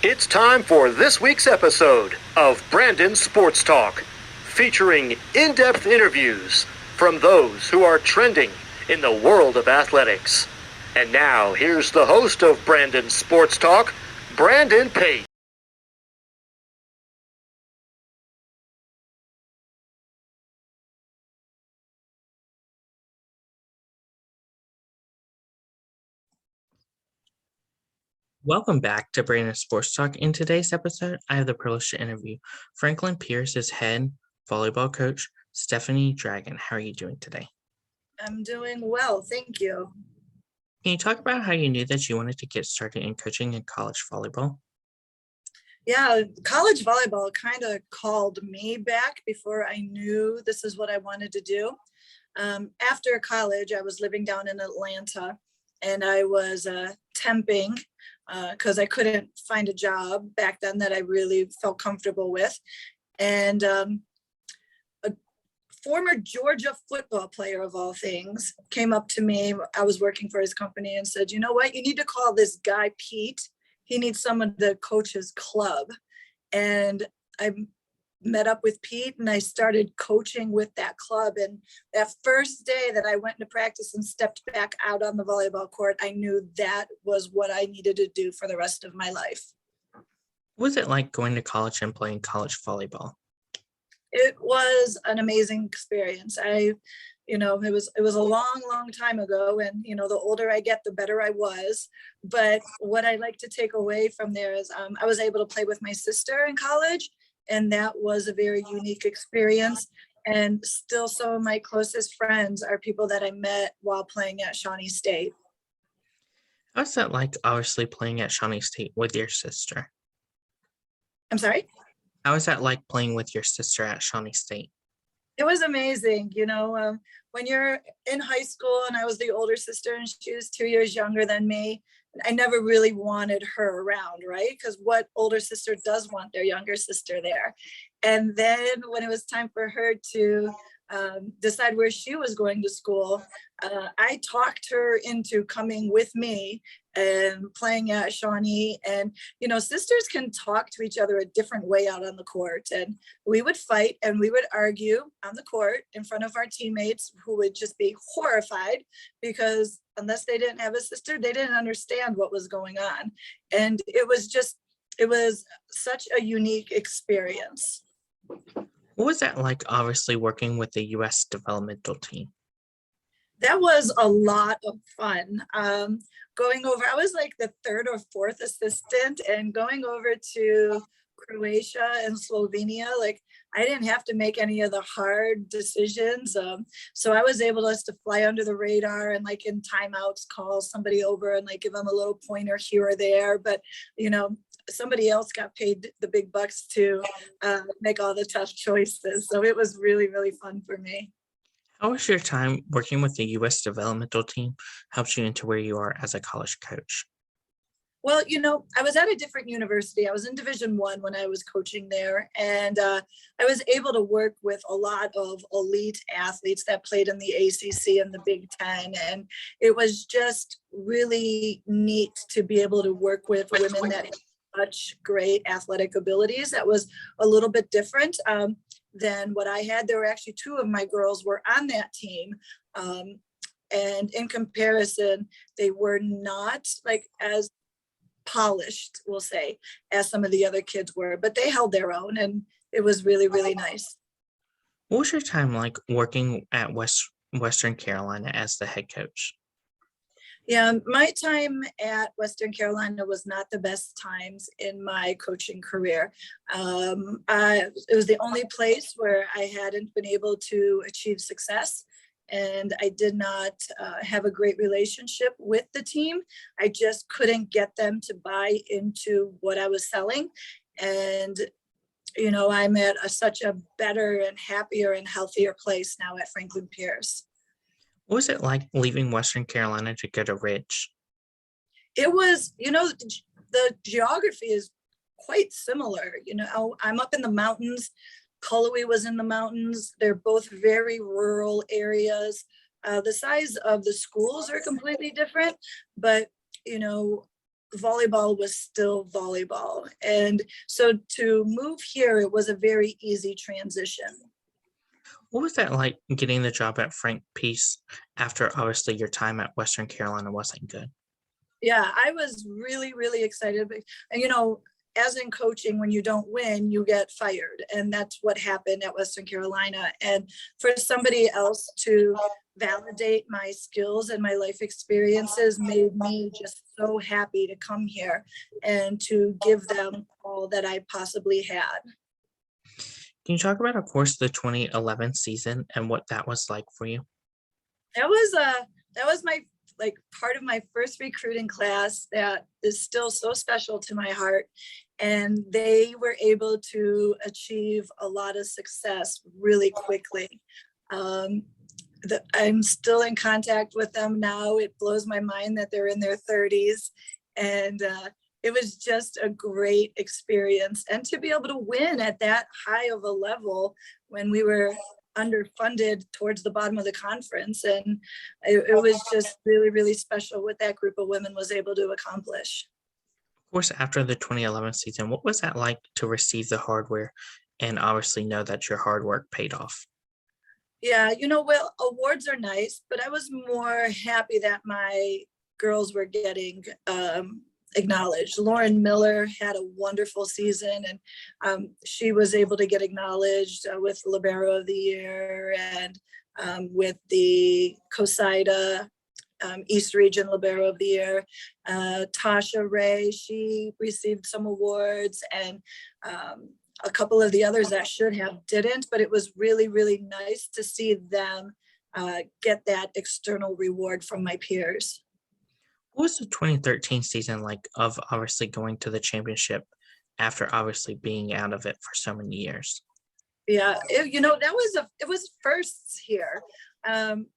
It's time for this week's episode of Brandon Sports Talk, featuring in-depth interviews from those who are trending in the world of athletics. And now, here's the host of Brandon Sports Talk, Brandon Pate. Welcome back to Brandon Sports Talk. In today's episode, I have the privilege to interview Franklin Pierce's head volleyball coach, Stephaine Dragan. How are you doing today? I'm doing well, thank you. Can you talk about how you knew that you wanted to get started in coaching in college volleyball? Yeah, college volleyball kind of called me back before I knew this is what I wanted to do. After college, I was living down in Atlanta and I was temping because I couldn't find a job back then that I really felt comfortable with. And a former Georgia football player of all things came up to me. I was working for his company and said, you know what, you need to call this guy Pete. He needs someone to coach his club. And I met up with Pete and I started coaching with that club. And that first day that I went into practice and stepped back out on the volleyball court, I knew that was what I needed to do for the rest of my life. What was it like going to college and playing college volleyball? It was an amazing experience. It was a long time ago, and the older I get, the better I was. But what I like to take away from there is I was able to play with my sister in college, and that was a very unique experience. And still, some of my closest friends are people that I met while playing at Shawnee State. How's that like, obviously, playing at Shawnee State with your sister? I'm sorry? How is that like playing with your sister at Shawnee State? It was amazing. When you're in high school, and I was the older sister and she was 2 years younger than me, I never really wanted her around, right? Because what older sister does want their younger sister there? And then when it was time for her to decide where she was going to school, I talked her into coming with me and playing at Shawnee. And, sisters can talk to each other a different way out on the court. And we would fight and we would argue on the court in front of our teammates, who would just be horrified because unless they didn't have a sister, they didn't understand what was going on. And it was such a unique experience. What was that like, obviously, working with the U.S. developmental team? That was a lot of fun. Going over, I was like the third or fourth assistant, and going over to Croatia and Slovenia, like I didn't have to make any of the hard decisions. So I was able to fly under the radar and like in timeouts call somebody over and like give them a little pointer here or there. But, somebody else got paid the big bucks to make all the tough choices. So it was really, really fun for me. How was your time working with the U.S. developmental team helped you into where you are as a college coach? Well, I was at a different university. I was in Division I when I was coaching there. And I was able to work with a lot of elite athletes that played in the ACC and the Big Ten. And it was just really neat to be able to work with women that had such great athletic abilities. That was a little bit different than what I had. There were actually two of my girls were on that team. And in comparison, they were not like as polished, we'll say, as some of the other kids were, but they held their own and it was really, really nice. What was your time like working at Western Carolina as the head coach? Yeah, my time at Western Carolina was not the best times in my coaching career. It was the only place where I hadn't been able to achieve success. And I did not have a great relationship with the team. I just couldn't get them to buy into what I was selling. And, I'm at such a better and happier and healthier place now at Franklin Pierce. What was it like leaving Western Carolina to go to Ridge? It was, the geography is quite similar. I'm up in the mountains. Cullowhee was in the mountains. They're both very rural areas. The size of the schools are completely different, but volleyball was still volleyball. And so to move here, it was a very easy transition. What was that like getting the job at Frank Peace after obviously your time at Western Carolina wasn't good? Yeah, I was really, really excited. And, as in coaching, when you don't win, you get fired. And that's what happened at Western Carolina. And for somebody else to validate my skills and my life experiences made me just so happy to come here and to give them all that I possibly had. Can you talk about, of course, the 2011 season and what that was like for you? That was my part of my first recruiting class that is still so special to my heart. And they were able to achieve a lot of success really quickly. I'm still in contact with them now. It blows my mind that they're in their 30s. And it was just a great experience. And to be able to win at that high of a level when we were underfunded towards the bottom of the conference. And it was just really, really special what that group of women was able to accomplish. Of course, after the 2011 season, what was that like to receive the hardware and obviously know that your hard work paid off? Yeah, well, awards are nice, but I was more happy that my girls were getting acknowledged. Lauren Miller had a wonderful season, and she was able to get acknowledged with Libero of the Year and with the COSIDA East Region Libero of the Year. Tasha Ray, she received some awards, and a couple of the others that should have didn't, but it was really, really nice to see them get that external reward from my peers. What was the 2013 season like of obviously going to the championship after obviously being out of it for so many years? Yeah, it was firsts here.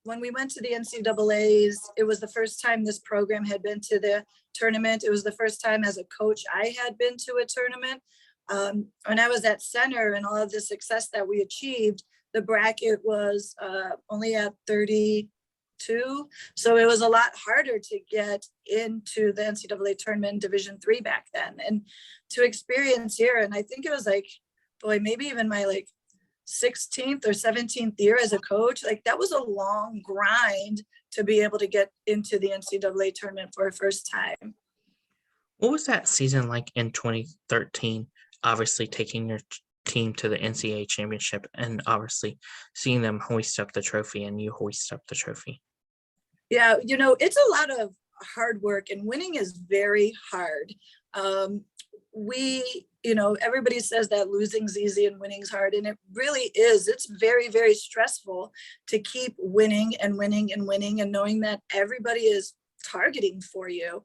When we went to the NCAAs, it was the first time this program had been to the tournament. It was the first time as a coach I had been to a tournament. When I was at center and all of the success that we achieved, the bracket was only at 32. So it was a lot harder to get into the NCAA tournament Division III back then. And to experience here, and I think it was maybe even my 16th or 17th year as a coach, that was a long grind to be able to get into the NCAA tournament for a first time. What was that season like in 2013? Obviously taking your team to the NCAA championship and obviously seeing them hoist up the trophy and you hoist up the trophy. Yeah, it's a lot of hard work, and winning is very hard. Everybody says that losing's easy and winning's hard, and it really is. It's very, very stressful to keep winning and winning and winning and knowing that everybody is targeting for you.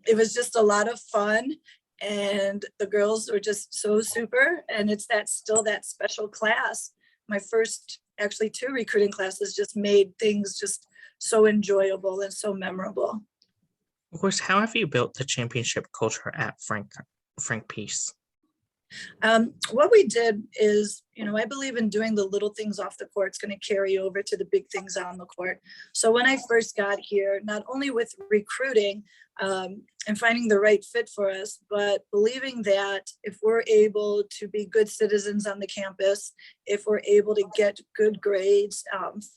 It was just a lot of fun, and the girls were just so super, and it's still that special class. My first actually 2 recruiting classes just made things just so enjoyable and so memorable. Of course, how have you built the championship culture at Frank Peace? What we did is, I believe in doing the little things off the court. It's going to carry over to the big things on the court. So when I first got here, not only with recruiting and finding the right fit for us, but believing that if we're able to be good citizens on the campus, if we're able to get good grades,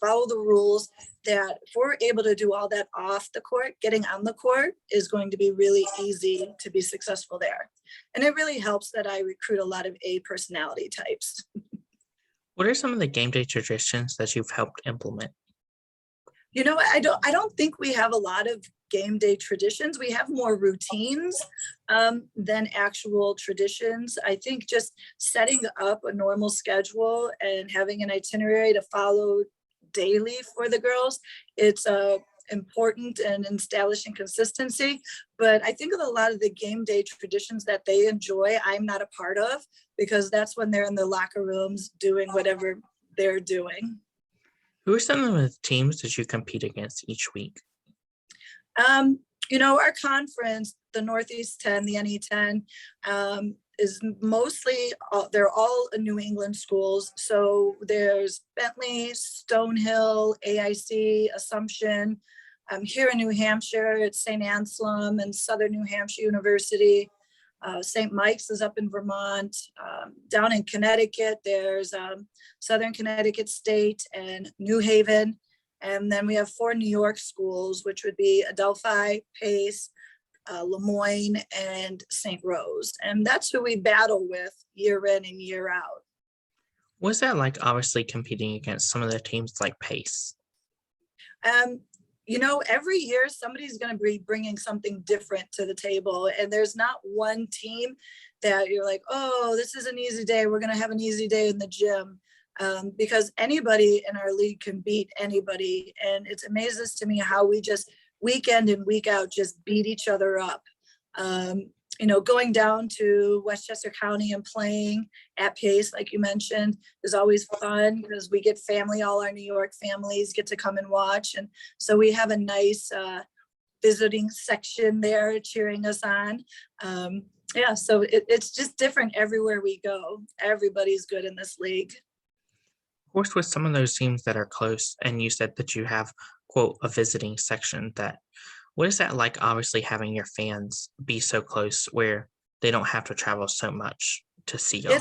follow the rules, that if we're able to do all that off the court, getting on the court is going to be really easy to be successful there. And it really helps that I recruit a lot of A personality types. What are some of the game day traditions that you've helped implement? I don't think we have a lot of game day traditions. We have more routines than actual traditions. I think just setting up a normal schedule and having an itinerary to follow daily for the girls, it's important and establishing consistency. But I think of a lot of the game day traditions that they enjoy, I'm not a part of, because that's when they're in the locker rooms doing whatever they're doing. Who are some of the teams that you compete against each week? Our conference, the Northeast 10, the NE10, is mostly, they're all New England schools. So there's Bentley, Stonehill, AIC, Assumption, Here in New Hampshire, it's St. Anselm and Southern New Hampshire University. St. Mike's is up in Vermont. Down in Connecticut, there's Southern Connecticut State and New Haven. And then we have 4 New York schools, which would be Adelphi, Pace, Lemoyne, and St. Rose. And that's who we battle with year in and year out. What's that like, obviously competing against some of the teams like Pace? Every year somebody's going to be bringing something different to the table, and there's not one team that you're like, oh, this is an easy day, we're going to have an easy day in the gym, because anybody in our league can beat anybody. And it amazes to me how we just week in and week out just beat each other up. Going down to Westchester County and playing at Pace, like you mentioned, is always fun because we get family, all our New York families get to come and watch. And so we have a nice visiting section there cheering us on. So it's just different everywhere we go. Everybody's good in this league. Of course, with some of those teams that are close, and you said that you have, quote, a visiting section, what is that like, obviously having your fans be so close where they don't have to travel so much to see y'all?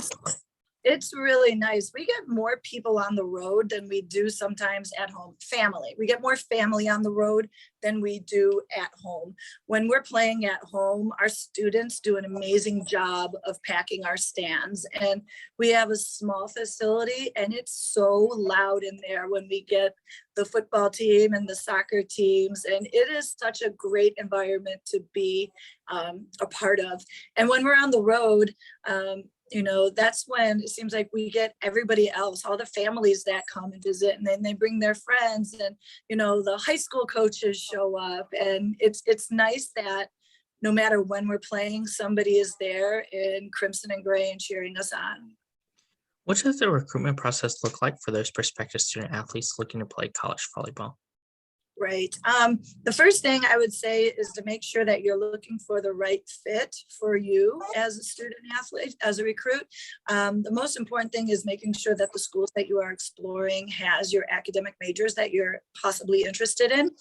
It's really nice. We get more people on the road than we do sometimes at home. Family. We get more family on the road than we do at home. When we're playing at home, our students do an amazing job of packing our stands. And we have a small facility, and it's so loud in there when we get the football team and the soccer teams. And it is such a great environment to be a part of. And when we're on the road, that's when it seems like we get everybody else, all the families that come and visit, and then they bring their friends, and, the high school coaches show up. And it's nice that no matter when we're playing, somebody is there in crimson and gray and cheering us on. What does the recruitment process look like for those prospective student athletes looking to play college volleyball? Right. The first thing I would say is to make sure that you're looking for the right fit for you as a student athlete, as a recruit. The most important thing is making sure that the schools that you are exploring has your academic majors that you're possibly interested in.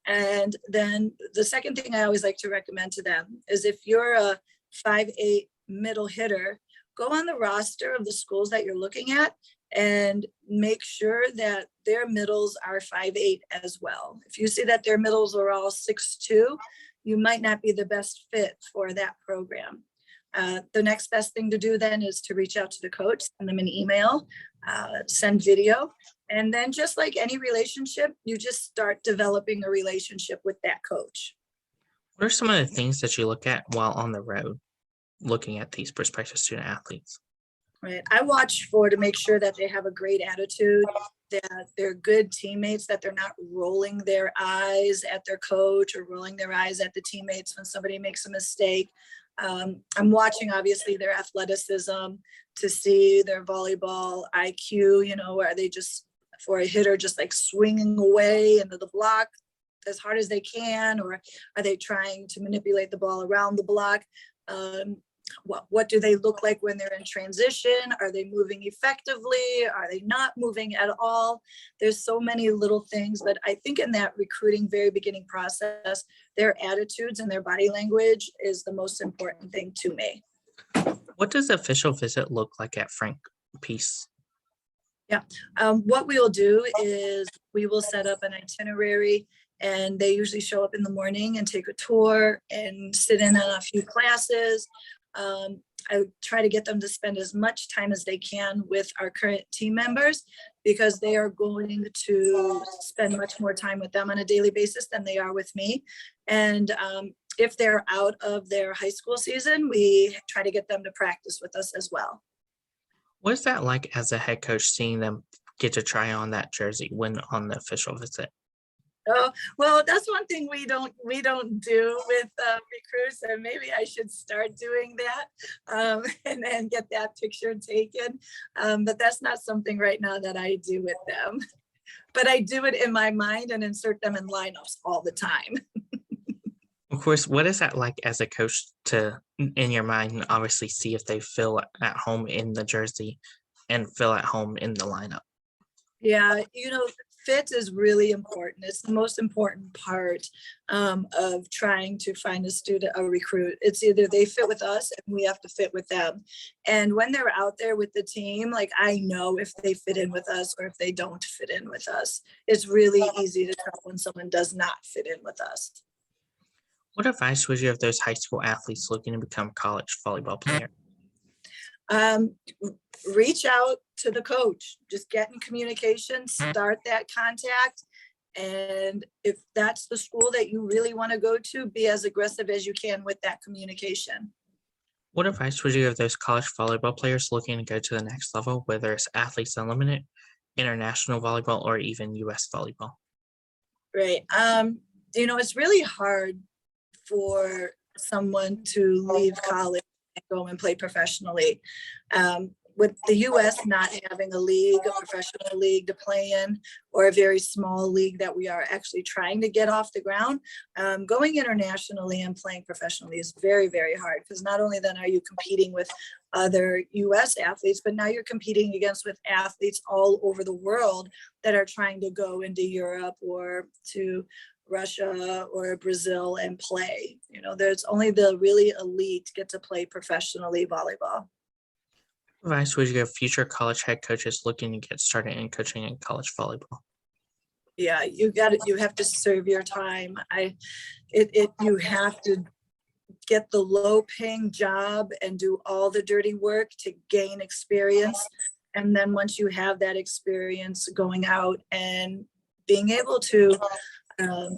And then the second thing I always like to recommend to them is, if you're a 5'8" middle hitter, go on the roster of the schools that you're looking at and make sure that their middles are 5'8" as well. If you see that their middles are all 6'2", you might not be the best fit for that program. The next best thing to do then is to reach out to the coach, send them an email, send video, and then, just like any relationship, you just start developing a relationship with that coach. What are some of the things that you look at while on the road looking at these prospective student athletes? Right. I watch to make sure that they have a great attitude, that they're good teammates, that they're not rolling their eyes at their coach or rolling their eyes at the teammates when somebody makes a mistake. I'm watching, obviously, their athleticism to see their volleyball IQ. Are they just, for a hitter, just like swinging away into the block as hard as they can, or are they trying to manipulate the ball around the block? What do they look like when they're in transition? Are they moving effectively? Are they not moving at all? There's so many little things, but I think in that recruiting very beginning process, their attitudes and their body language is the most important thing to me. What does the official visit look like at Frank Peace? Yeah, what we will do is we will set up an itinerary, and they usually show up in the morning and take a tour and sit in on a few classes. I try to get them to spend as much time as they can with our current team members, because they are going to spend much more time with them on a daily basis than they are with me. And if they're out of their high school season, we try to get them to practice with us as well. What is that like as a head coach, seeing them get to try on that jersey when on the official visit? Oh, well, that's one thing we don't do with recruits, and maybe I should start doing that, and then get that picture taken. But that's not something right now that I do with them. But I do it in my mind and insert them in lineups all the time. Of course, what is that like as a coach to, in your mind, obviously see if they feel at home in the jersey and feel at home in the lineup? Yeah, fit is really important. It's the most important part of trying to find a recruit. It's either they fit with us and we have to fit with them. And when they're out there with the team, like I know if they fit in with us or if they don't fit in with us. It's really easy to tell when someone does not fit in with us. What advice would you have those high school athletes looking to become a college volleyball player? Reach out to the coach, just get in communication, start that contact. And if that's the school that you really want to go to, be as aggressive as you can with that communication. What advice would you give those college volleyball players looking to go to the next level, whether it's Athletes Unlimited, international volleyball, or even U.S. volleyball? Right. It's really hard for someone to leave college and go and play professionally. With the U.S. not having a professional league to play in, or a very small league that we are actually trying to get off the ground, going internationally and playing professionally is very, very hard, because not only then are you competing with other U.S. athletes, but now you're competing with athletes all over the world that are trying to go into Europe or to Russia or Brazil and play. There's only the really elite get to play professionally volleyball. What advice would you give future college head coaches looking to get started in coaching in college volleyball? Yeah, you have to serve your time. You have to get the low paying job and do all the dirty work to gain experience. And then once you have that experience, going out and being able to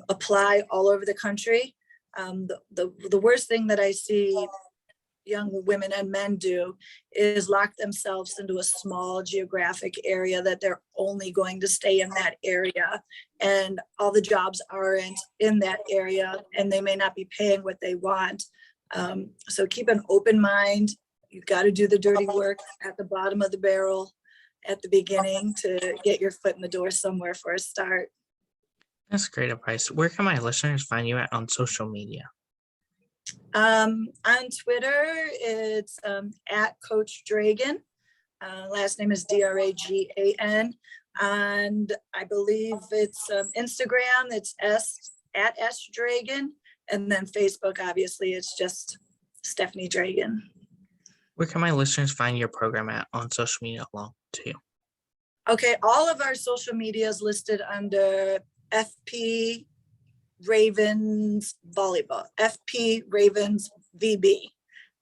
apply all over the country. The worst thing that I see young women and men do is lock themselves into a small geographic area that they're only going to stay in that area, and all the jobs aren't in that area and they may not be paying what they want. So keep an open mind. You've got to do the dirty work at the bottom of the barrel at the beginning to get your foot in the door somewhere for a start. That's great advice. Where can my listeners find you at on social media? On Twitter, it's at Coach Dragan. Last name is Dragan. And I believe it's Instagram, it's at S Dragan. And then Facebook, obviously, it's just Stephaine Dragan. Where can my listeners find your program at on social media along too? Okay, all of our social media is listed under FP Ravens Volleyball, FP Ravens VB.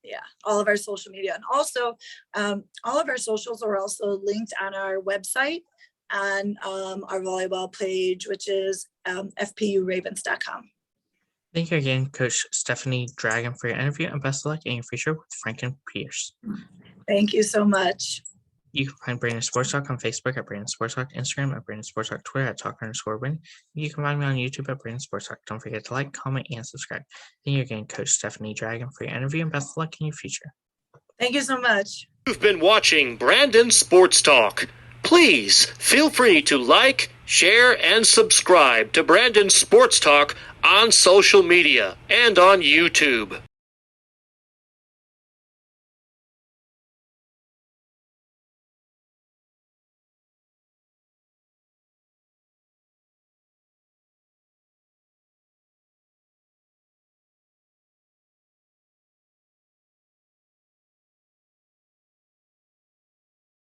Yeah, all of our social media. And also, all of our socials are also linked on our website on our volleyball page, which is fpuravens.com. Thank you again, Coach Stephaine Dragan, for your interview, and best of luck in your future with Frank and Pierce. Thank you so much. You can find Brandon Sports Talk on Facebook at Brandon Sports Talk, Instagram at Brandon Sports Talk, Twitter at Talk_Win. You can find me on YouTube at Brandon Sports Talk. Don't forget to like, comment, and subscribe. Thank you again, Coach Stephaine Dragan, for your interview, and best of luck in your future. Thank you so much. You've been watching Brandon Sports Talk. Please feel free to like, share, and subscribe to Brandon Sports Talk on social media and on YouTube.